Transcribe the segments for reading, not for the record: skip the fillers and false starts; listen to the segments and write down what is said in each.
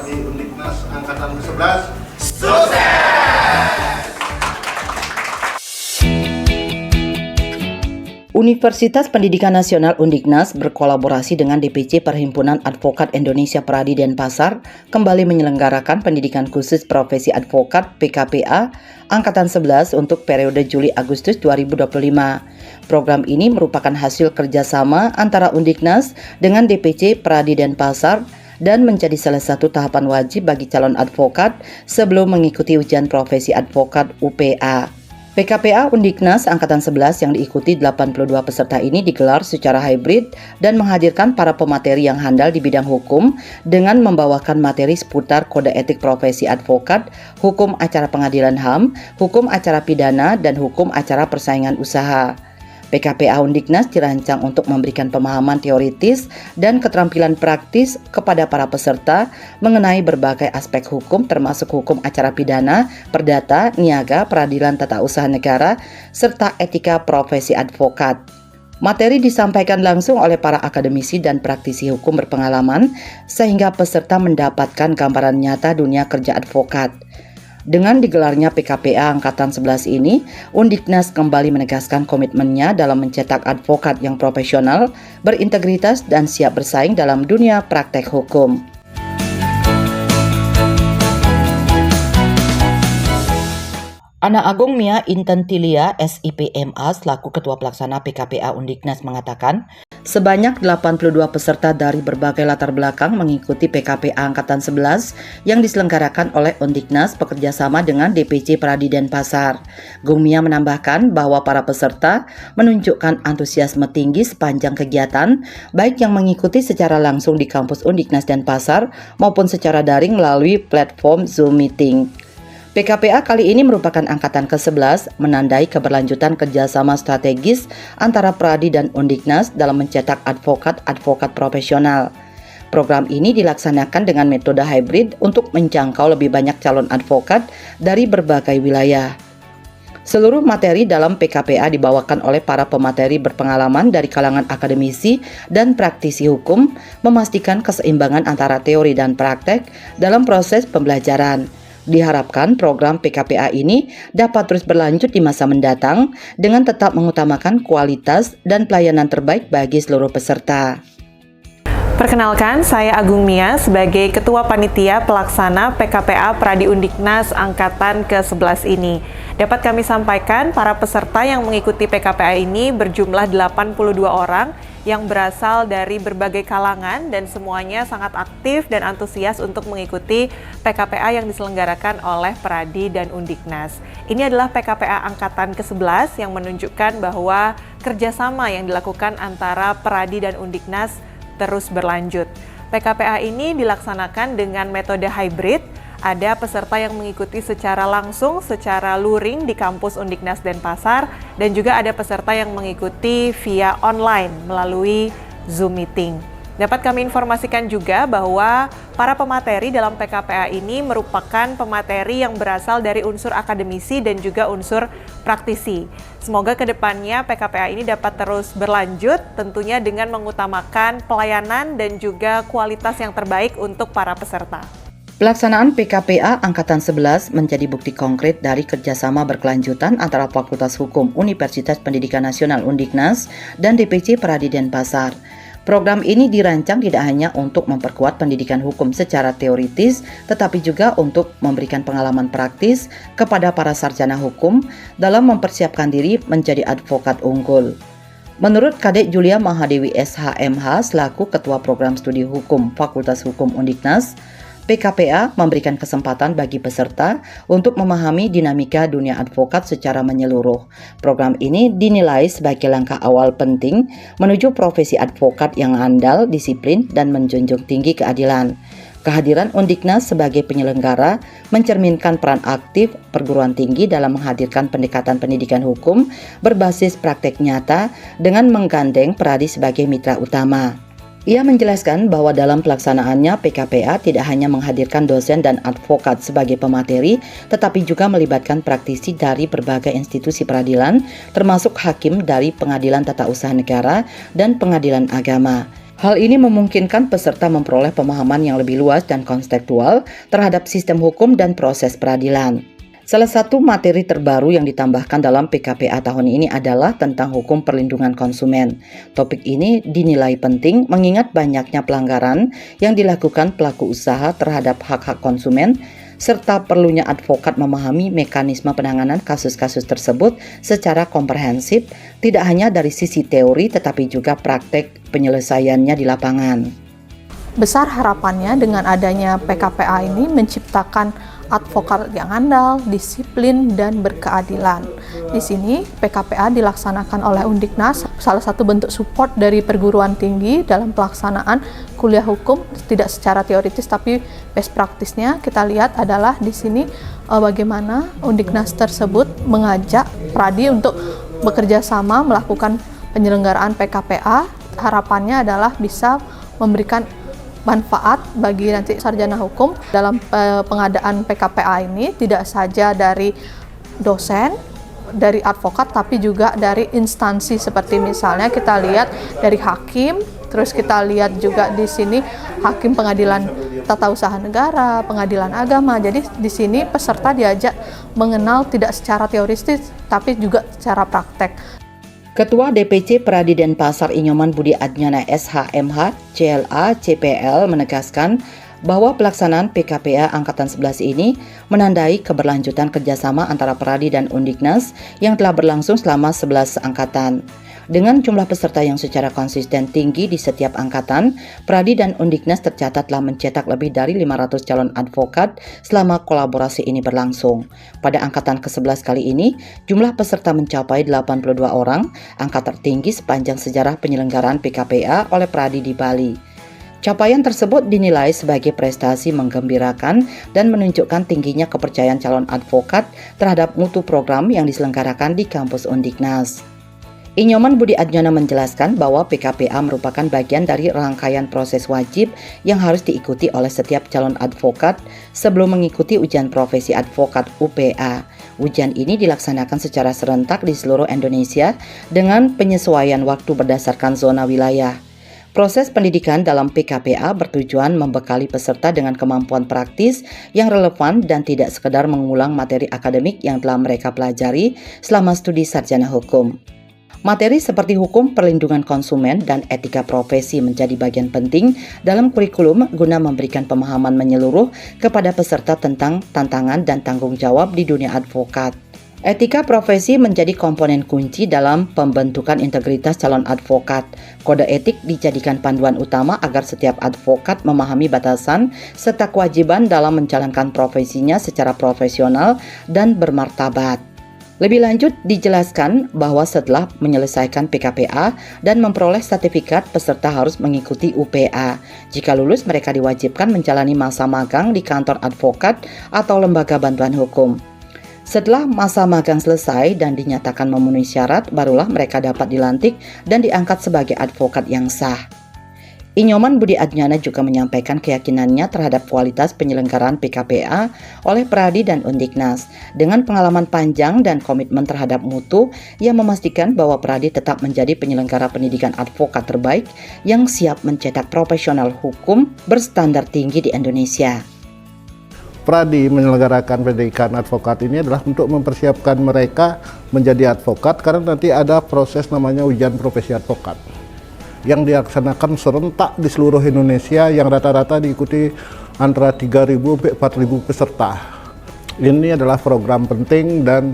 Pradi Undiknas Angkatan ke-11. Universitas Pendidikan Nasional Undiknas berkolaborasi dengan DPC Perhimpunan Advokat Indonesia Pradi Denpasar kembali menyelenggarakan pendidikan khusus profesi advokat PKPA Angkatan 11 untuk periode Juli-Agustus 2025. Program ini merupakan hasil kerjasama antara Undiknas dengan DPC Pradi Denpasar dan menjadi salah satu tahapan wajib bagi calon advokat sebelum mengikuti ujian profesi advokat UPA. PKPA Undiknas Angkatan 11 yang diikuti 82 peserta ini digelar secara hybrid dan menghadirkan para pemateri yang handal di bidang hukum dengan membawakan materi seputar kode etik profesi advokat, hukum acara pengadilan HAM, hukum acara pidana, dan hukum acara persaingan usaha. PKPA Undiknas dirancang untuk memberikan pemahaman teoritis dan keterampilan praktis kepada para peserta mengenai berbagai aspek hukum termasuk hukum acara pidana, perdata, niaga, peradilan tata usaha negara, serta etika profesi advokat. Materi disampaikan langsung oleh para akademisi dan praktisi hukum berpengalaman sehingga peserta mendapatkan gambaran nyata dunia kerja advokat. Dengan digelarnya PKPA Angkatan 11 ini, Undiknas kembali menegaskan komitmennya dalam mencetak advokat yang profesional, berintegritas, dan siap bersaing dalam dunia praktek hukum. Ana Agung Mia Intentilia, SIPMA, selaku Ketua Pelaksana PKPA Undiknas mengatakan, sebanyak 82 peserta dari berbagai latar belakang mengikuti PKPA Angkatan 11 yang diselenggarakan oleh Undiknas bekerjasama dengan DPC Pradi Denpasar. Gung Mia menambahkan bahwa para peserta menunjukkan antusiasme tinggi sepanjang kegiatan, baik yang mengikuti secara langsung di kampus Undiknas Denpasar maupun secara daring melalui platform Zoom Meeting. PKPA kali ini merupakan angkatan ke-11 menandai keberlanjutan kerjasama strategis antara Pradi dan Undiknas dalam mencetak advokat-advokat profesional. Program ini dilaksanakan dengan metode hybrid untuk menjangkau lebih banyak calon advokat dari berbagai wilayah. Seluruh materi dalam PKPA dibawakan oleh para pemateri berpengalaman dari kalangan akademisi dan praktisi hukum, memastikan keseimbangan antara teori dan praktek dalam proses pembelajaran. Diharapkan program PKPA ini dapat terus berlanjut di masa mendatang dengan tetap mengutamakan kualitas dan pelayanan terbaik bagi seluruh peserta. Perkenalkan, saya Agung Mia sebagai Ketua Panitia Pelaksana PKPA Pradi Undiknas Angkatan ke-11 ini. Dapat kami sampaikan, para peserta yang mengikuti PKPA ini berjumlah 82 orang yang berasal dari berbagai kalangan dan semuanya sangat aktif dan antusias untuk mengikuti PKPA yang diselenggarakan oleh Pradi dan Undiknas. Ini adalah PKPA Angkatan ke-11 yang menunjukkan bahwa kerjasama yang dilakukan antara Pradi dan Undiknas terus berlanjut. PKPA ini dilaksanakan dengan metode hybrid. Ada peserta yang mengikuti secara langsung, secara luring di kampus Undiknas Denpasar, dan juga ada peserta yang mengikuti via online melalui Zoom Meeting. Dapat kami informasikan juga bahwa para pemateri dalam PKPA ini merupakan pemateri yang berasal dari unsur akademisi dan juga unsur praktisi. Semoga kedepannya PKPA ini dapat terus berlanjut, tentunya dengan mengutamakan pelayanan dan juga kualitas yang terbaik untuk para peserta. Pelaksanaan PKPA Angkatan 11 menjadi bukti konkret dari kerjasama berkelanjutan antara Fakultas Hukum Universitas Pendidikan Nasional Undiknas dan DPC Pradi Denpasar. Program ini dirancang tidak hanya untuk memperkuat pendidikan hukum secara teoritis, tetapi juga untuk memberikan pengalaman praktis kepada para sarjana hukum dalam mempersiapkan diri menjadi advokat unggul. Menurut Kadek Julia Mahadewi SHMH selaku Ketua Program Studi Hukum Fakultas Hukum Undiknas, PKPA memberikan kesempatan bagi peserta untuk memahami dinamika dunia advokat secara menyeluruh. Program ini dinilai sebagai langkah awal penting menuju profesi advokat yang andal, disiplin, dan menjunjung tinggi keadilan. Kehadiran Undiknas sebagai penyelenggara mencerminkan peran aktif perguruan tinggi dalam menghadirkan pendekatan pendidikan hukum berbasis praktek nyata dengan menggandeng Pradi sebagai mitra utama. Ia menjelaskan bahwa dalam pelaksanaannya PKPA tidak hanya menghadirkan dosen dan advokat sebagai pemateri, tetapi juga melibatkan praktisi dari berbagai institusi peradilan, termasuk hakim dari Pengadilan Tata Usaha Negara dan Pengadilan Agama. Hal ini memungkinkan peserta memperoleh pemahaman yang lebih luas dan konseptual terhadap sistem hukum dan proses peradilan. Salah satu materi terbaru yang ditambahkan dalam PKPA tahun ini adalah tentang hukum perlindungan konsumen. Topik ini dinilai penting mengingat banyaknya pelanggaran yang dilakukan pelaku usaha terhadap hak-hak konsumen, serta perlunya advokat memahami mekanisme penanganan kasus-kasus tersebut secara komprehensif, tidak hanya dari sisi teori tetapi juga praktek penyelesaiannya di lapangan. Besar harapannya dengan adanya PKPA ini menciptakan advokat yang andal, disiplin, dan berkeadilan. Di sini PKPA dilaksanakan oleh Undiknas, salah satu bentuk support dari perguruan tinggi dalam pelaksanaan kuliah hukum, tidak secara teoritis tapi best practice-nya kita lihat adalah di sini bagaimana Undiknas tersebut mengajak pradi untuk bekerja sama melakukan penyelenggaraan PKPA. Harapannya adalah bisa memberikan manfaat bagi nanti sarjana hukum dalam pengadaan PKPA ini, tidak saja dari dosen, dari advokat, tapi juga dari instansi seperti misalnya kita lihat dari hakim, terus kita lihat juga di sini hakim pengadilan tata usaha negara, pengadilan agama. Jadi di sini peserta diajak mengenal tidak secara teoritis tapi juga secara praktek. Ketua DPC Pradi Denpasar Inyoman Budi Adnyana SHMH CLA CPL menegaskan bahwa pelaksanaan PKPA Angkatan 11 ini menandai keberlanjutan kerjasama antara Pradi dan Undiknas yang telah berlangsung selama 11 angkatan. Dengan jumlah peserta yang secara konsisten tinggi di setiap angkatan, Pradi dan Undiknas tercatat telah mencetak lebih dari 500 calon advokat selama kolaborasi ini berlangsung. Pada angkatan ke-11 kali ini, jumlah peserta mencapai 82 orang, angka tertinggi sepanjang sejarah penyelenggaraan PKPA oleh Pradi di Bali. Capaian tersebut dinilai sebagai prestasi menggembirakan dan menunjukkan tingginya kepercayaan calon advokat terhadap mutu program yang diselenggarakan di kampus Undiknas. Inyoman Budi Adnyana menjelaskan bahwa PKPA merupakan bagian dari rangkaian proses wajib yang harus diikuti oleh setiap calon advokat sebelum mengikuti ujian profesi advokat UPA. Ujian ini dilaksanakan secara serentak di seluruh Indonesia dengan penyesuaian waktu berdasarkan zona wilayah. Proses pendidikan dalam PKPA bertujuan membekali peserta dengan kemampuan praktis yang relevan dan tidak sekedar mengulang materi akademik yang telah mereka pelajari selama studi sarjana hukum. Materi seperti hukum perlindungan konsumen dan etika profesi menjadi bagian penting dalam kurikulum guna memberikan pemahaman menyeluruh kepada peserta tentang tantangan dan tanggung jawab di dunia advokat. Etika profesi menjadi komponen kunci dalam pembentukan integritas calon advokat. Kode etik dijadikan panduan utama agar setiap advokat memahami batasan serta kewajiban dalam menjalankan profesinya secara profesional dan bermartabat. Lebih lanjut dijelaskan bahwa setelah menyelesaikan PKPA dan memperoleh sertifikat, peserta harus mengikuti UPA. Jika lulus, mereka diwajibkan menjalani masa magang di kantor advokat atau lembaga bantuan hukum. Setelah masa magang selesai dan dinyatakan memenuhi syarat, barulah mereka dapat dilantik dan diangkat sebagai advokat yang sah. Inyoman Budi Adnyana juga menyampaikan keyakinannya terhadap kualitas penyelenggaraan PKPA oleh Pradi dan Undiknas. Dengan pengalaman panjang dan komitmen terhadap mutu, ia memastikan bahwa Pradi tetap menjadi penyelenggara pendidikan advokat terbaik yang siap mencetak profesional hukum berstandar tinggi di Indonesia. Pradi menyelenggarakan pendidikan advokat ini adalah untuk mempersiapkan mereka menjadi advokat karena nanti ada proses namanya ujian profesi advokat yang dilaksanakan serentak di seluruh Indonesia yang rata-rata diikuti antara 3.000 sampai 4.000 peserta. Ini adalah program penting dan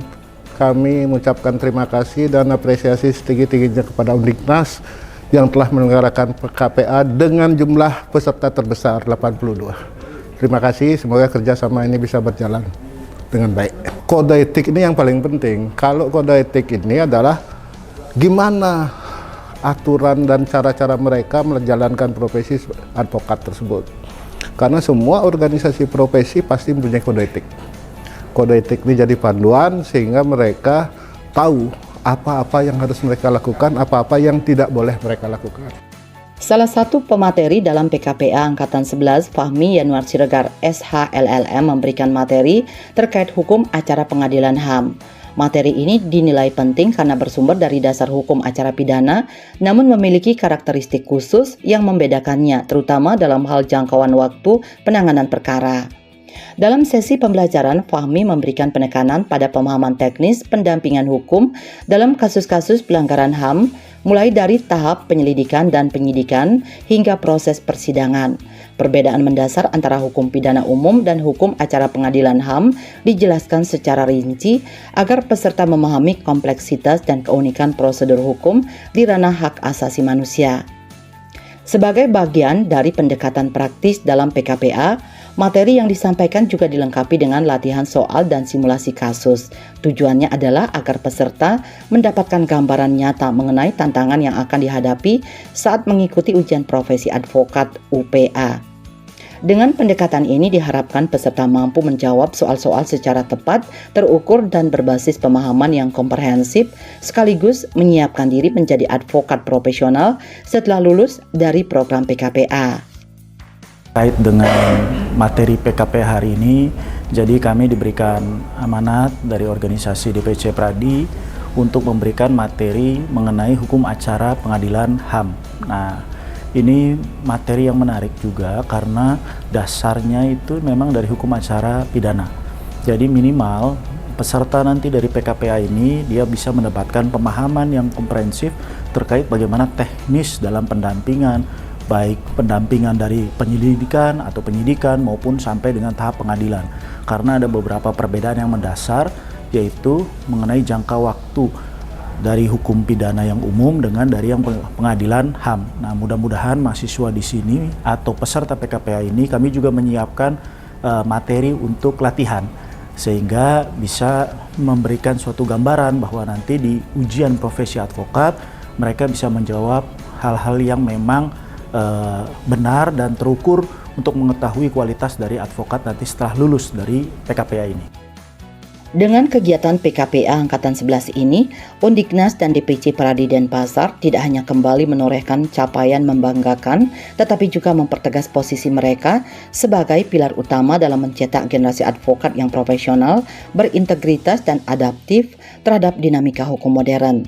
kami mengucapkan terima kasih dan apresiasi setinggi-tingginya kepada Undiknas yang telah menyelenggarakan PKPA dengan jumlah peserta terbesar 82. Terima kasih, semoga kerjasama ini bisa berjalan dengan baik. Kode etik ini yang paling penting. Kalau kode etik ini adalah gimana aturan dan cara-cara mereka menjalankan profesi advokat tersebut. Karena semua organisasi profesi pasti mempunyai kode etik. Kode etik ini jadi panduan sehingga mereka tahu apa-apa yang harus mereka lakukan, apa-apa yang tidak boleh mereka lakukan. Salah satu pemateri dalam PKPA Angkatan 11, Fahmi Yanuar Siregar SHLLM memberikan materi terkait hukum acara pengadilan HAM. Materi ini dinilai penting karena bersumber dari dasar hukum acara pidana, namun memiliki karakteristik khusus yang membedakannya, terutama dalam hal jangkauan waktu penanganan perkara. Dalam sesi pembelajaran, Fahmi memberikan penekanan pada pemahaman teknis pendampingan hukum dalam kasus-kasus pelanggaran HAM, mulai dari tahap penyelidikan dan penyidikan hingga proses persidangan. Perbedaan mendasar antara hukum pidana umum dan hukum acara pengadilan HAM dijelaskan secara rinci agar peserta memahami kompleksitas dan keunikan prosedur hukum di ranah hak asasi manusia. Sebagai bagian dari pendekatan praktis dalam PKPA, materi yang disampaikan juga dilengkapi dengan latihan soal dan simulasi kasus. Tujuannya adalah agar peserta mendapatkan gambaran nyata mengenai tantangan yang akan dihadapi saat mengikuti ujian profesi advokat UPA. Dengan pendekatan ini diharapkan peserta mampu menjawab soal-soal secara tepat, terukur, dan berbasis pemahaman yang komprehensif, sekaligus menyiapkan diri menjadi advokat profesional setelah lulus dari program PKPA. Terkait dengan materi PKPA hari ini, jadi kami diberikan amanat dari organisasi DPC Pradi untuk memberikan materi mengenai hukum acara pengadilan HAM. Nah, ini materi yang menarik juga karena dasarnya itu memang dari hukum acara pidana. Jadi minimal peserta nanti dari PKPA ini dia bisa mendapatkan pemahaman yang komprehensif terkait bagaimana teknis dalam pendampingan, baik pendampingan dari penyelidikan atau penyidikan maupun sampai dengan tahap pengadilan. Karena ada beberapa perbedaan yang mendasar, yaitu mengenai jangka waktu dari hukum pidana yang umum dengan dari yang pengadilan HAM. Nah, mudah-mudahan mahasiswa di sini atau peserta PKPA ini kami juga menyiapkan materi untuk latihan sehingga bisa memberikan suatu gambaran bahwa nanti di ujian profesi advokat mereka bisa menjawab hal-hal yang memang benar dan terukur untuk mengetahui kualitas dari advokat nanti setelah lulus dari PKPA ini. Dengan kegiatan PKPA Angkatan 11 ini, Undiknas dan DPC Pradi Denpasar tidak hanya kembali menorehkan capaian membanggakan, tetapi juga mempertegas posisi mereka sebagai pilar utama dalam mencetak generasi advokat yang profesional, berintegritas dan adaptif terhadap dinamika hukum modern.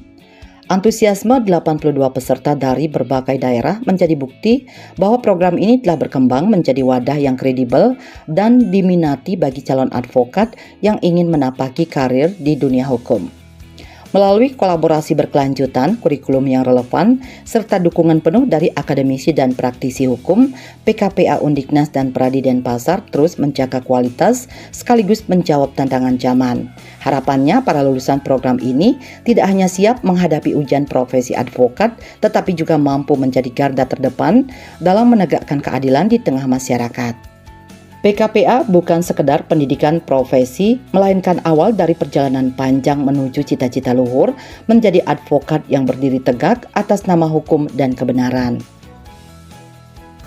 Antusiasme 82 peserta dari berbagai daerah menjadi bukti bahwa program ini telah berkembang menjadi wadah yang kredibel dan diminati bagi calon advokat yang ingin menapaki karir di dunia hukum. Melalui kolaborasi berkelanjutan, kurikulum yang relevan, serta dukungan penuh dari akademisi dan praktisi hukum, PKPA Undiknas dan Pradi Denpasar terus menjaga kualitas sekaligus menjawab tantangan zaman. Harapannya para lulusan program ini tidak hanya siap menghadapi ujian profesi advokat, tetapi juga mampu menjadi garda terdepan dalam menegakkan keadilan di tengah masyarakat. PKPA bukan sekedar pendidikan profesi, melainkan awal dari perjalanan panjang menuju cita-cita luhur menjadi advokat yang berdiri tegak atas nama hukum dan kebenaran.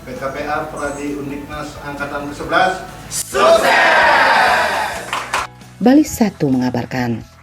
PKPA Pradi Undiknas Angkatan ke-11 Bali 1 mengabarkan.